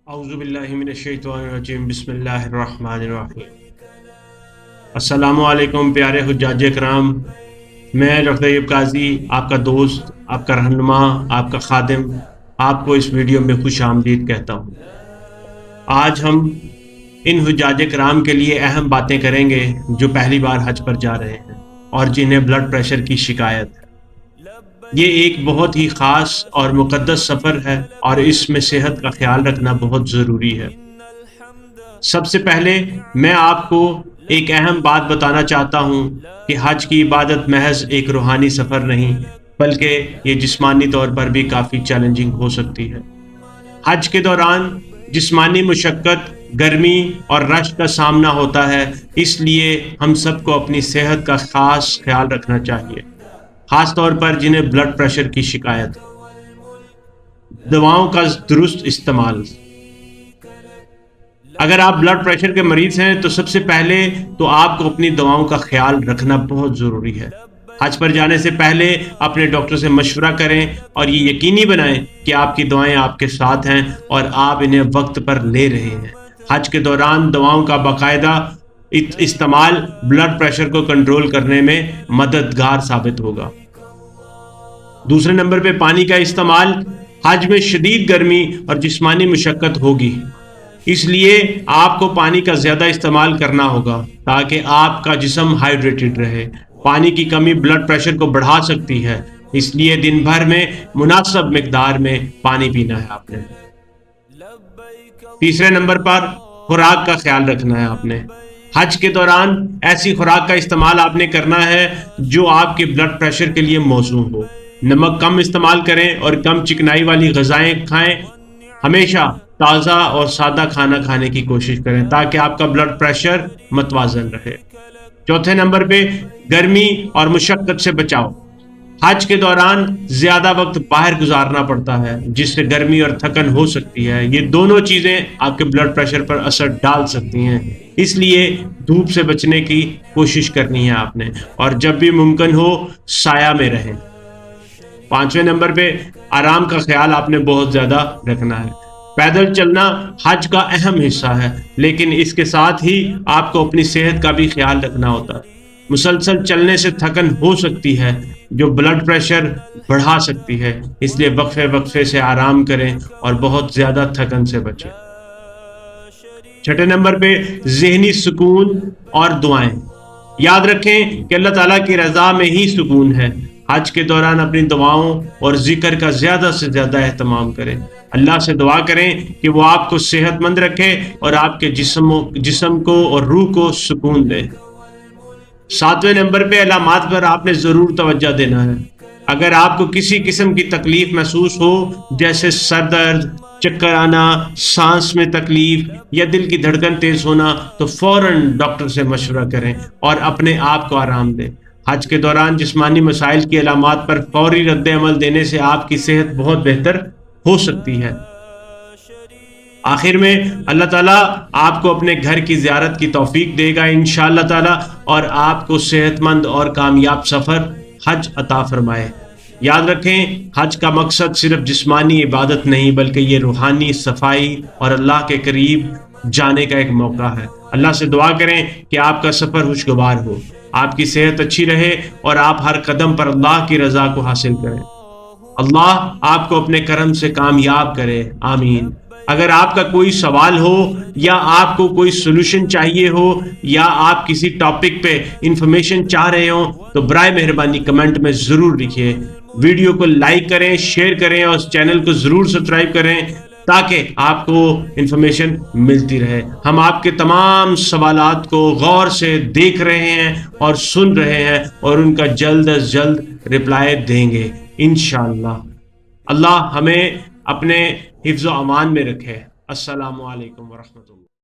اعوذ باللہ من الشیطان الرجیم بسم اللہ الرحمن الرحیم۔ السلام علیکم پیارے حجاج کرام، میں ڈاکٹر ایوب قاضی آپ کا دوست، آپ کا رہنما، آپ کا خادم آپ کو اس ویڈیو میں خوش آمدید کہتا ہوں۔ آج ہم ان حجاج کرام کے لیے اہم باتیں کریں گے جو پہلی بار حج پر جا رہے ہیں اور جنہیں بلڈ پریشر کی شکایت ہے۔ یہ ایک بہت ہی خاص اور مقدس سفر ہے اور اس میں صحت کا خیال رکھنا بہت ضروری ہے۔ سب سے پہلے میں آپ کو ایک اہم بات بتانا چاہتا ہوں کہ حج کی عبادت محض ایک روحانی سفر نہیں بلکہ یہ جسمانی طور پر بھی کافی چیلنجنگ ہو سکتی ہے۔ حج کے دوران جسمانی مشقت، گرمی اور رش کا سامنا ہوتا ہے، اس لیے ہم سب کو اپنی صحت کا خاص خیال رکھنا چاہیے، خاص طور پر جنہیں بلڈ پریشر کی شکایت ہے۔ دواؤں کا درست استعمال۔ اگر آپ بلڈ پریشر کے مریض ہیں تو سب سے پہلے تو آپ کو اپنی دواؤں کا خیال رکھنا بہت ضروری ہے۔ حج پر جانے سے پہلے اپنے ڈاکٹر سے مشورہ کریں اور یہ یقینی بنائیں کہ آپ کی دوائیں آپ کے ساتھ ہیں اور آپ انہیں وقت پر لے رہے ہیں۔ حج کے دوران دواؤں کا باقاعدہ استعمال بلڈ پریشر کو کنٹرول کرنے میں مددگار ثابت ہوگا۔ دوسرے نمبر پہ پانی کا استعمال۔ حج میں شدید گرمی اور جسمانی مشقت ہوگی، اس لیے آپ کو پانی کا زیادہ استعمال کرنا ہوگا تاکہ آپ کا جسم ہائیڈریٹڈ رہے۔ پانی کی کمی بلڈ پریشر کو بڑھا سکتی ہے، اس لیے دن بھر میں مناسب مقدار میں پانی پینا ہے آپ نے۔ تیسرے نمبر پر خوراک کا خیال رکھنا ہے آپ نے۔ حج کے دوران ایسی خوراک کا استعمال آپ نے کرنا ہے جو آپ کے بلڈ پریشر کے لیے موزوں ہو۔ نمک کم استعمال کریں اور کم چکنائی والی غذائیں کھائیں۔ ہمیشہ تازہ اور سادہ کھانا کھانے کی کوشش کریں تاکہ آپ کا بلڈ پریشر متوازن رہے۔ چوتھے نمبر پہ گرمی اور مشقت سے بچاؤ۔ حج کے دوران زیادہ وقت باہر گزارنا پڑتا ہے جس سے گرمی اور تھکن ہو سکتی ہے۔ یہ دونوں چیزیں آپ کے بلڈ پریشر پر اثر ڈال سکتی ہیں، اس لیے دھوپ سے بچنے کی کوشش کرنی ہے آپ نے، اور جب بھی ممکن ہو سایہ میں رہیں۔ پانچویں نمبر پہ آرام کا خیال آپ نے بہت زیادہ رکھنا ہے۔ پیدل چلنا حج کا اہم حصہ ہے، لیکن اس کے ساتھ ہی آپ کو اپنی صحت کا بھی خیال رکھنا ہوتا ہے۔ مسلسل چلنے سے تھکن ہو سکتی ہے جو بلڈ پریشر بڑھا سکتی ہے، اس لیے وقفے وقفے سے آرام کریں اور بہت زیادہ تھکن سے بچیں۔ چھٹے نمبر پہ ذہنی سکون اور دعائیں۔ یاد رکھیں کہ اللہ تعالیٰ کی رضا میں ہی سکون ہے۔ حج کے دوران اپنی دعاؤں اور ذکر کا زیادہ سے زیادہ اہتمام کریں۔ اللہ سے دعا کریں کہ وہ آپ کو صحت مند رکھے اور آپ کے جسم کو اور روح کو سکون دے۔ ساتویں نمبر پہ علامات پر آپ نے ضرور توجہ دینا ہے۔ اگر آپ کو کسی قسم کی تکلیف محسوس ہو جیسے سر درد، چکر آنا، سانس میں تکلیف یا دل کی دھڑکن تیز ہونا تو فوراً ڈاکٹر سے مشورہ کریں اور اپنے آپ کو آرام دیں۔ حج کے دوران جسمانی مسائل کی علامات پر فوری رد عمل دینے سے آپ کی صحت بہت بہتر ہو سکتی ہے۔ آخر میں اللہ تعالیٰ آپ کو اپنے گھر کی زیارت کی توفیق دے گا انشاءاللہ تعالیٰ، اور آپ کو صحت مند اور کامیاب سفر حج عطا فرمائے۔ یاد رکھیں حج کا مقصد صرف جسمانی عبادت نہیں بلکہ یہ روحانی صفائی اور اللہ کے قریب جانے کا ایک موقع ہے۔ اللہ سے دعا کریں کہ آپ کا سفر خوشگوار ہو، آپ کی صحت اچھی رہے اور آپ ہر قدم پر اللہ کی رضا کو حاصل کریں۔ اللہ آپ کو اپنے کرم سے کامیاب کرے، آمین۔ اگر آپ کا کوئی سوال ہو یا آپ کو کوئی سولوشن چاہیے ہو یا آپ کسی ٹاپک پہ انفارمیشن چاہ رہے ہوں تو برائے مہربانی کمنٹ میں ضرور لکھیے۔ ویڈیو کو لائک کریں، شیئر کریں اور اس چینل کو ضرور سبسکرائب کریں تاکہ آپ کو انفارمیشن ملتی رہے۔ ہم آپ کے تمام سوالات کو غور سے دیکھ رہے ہیں اور سن رہے ہیں اور ان کا جلد از جلد رپلائی دیں گے انشاءاللہ۔ اللہ ہمیں اپنے حفظ و امان میں رکھے۔ السلام علیکم ورحمۃ اللہ۔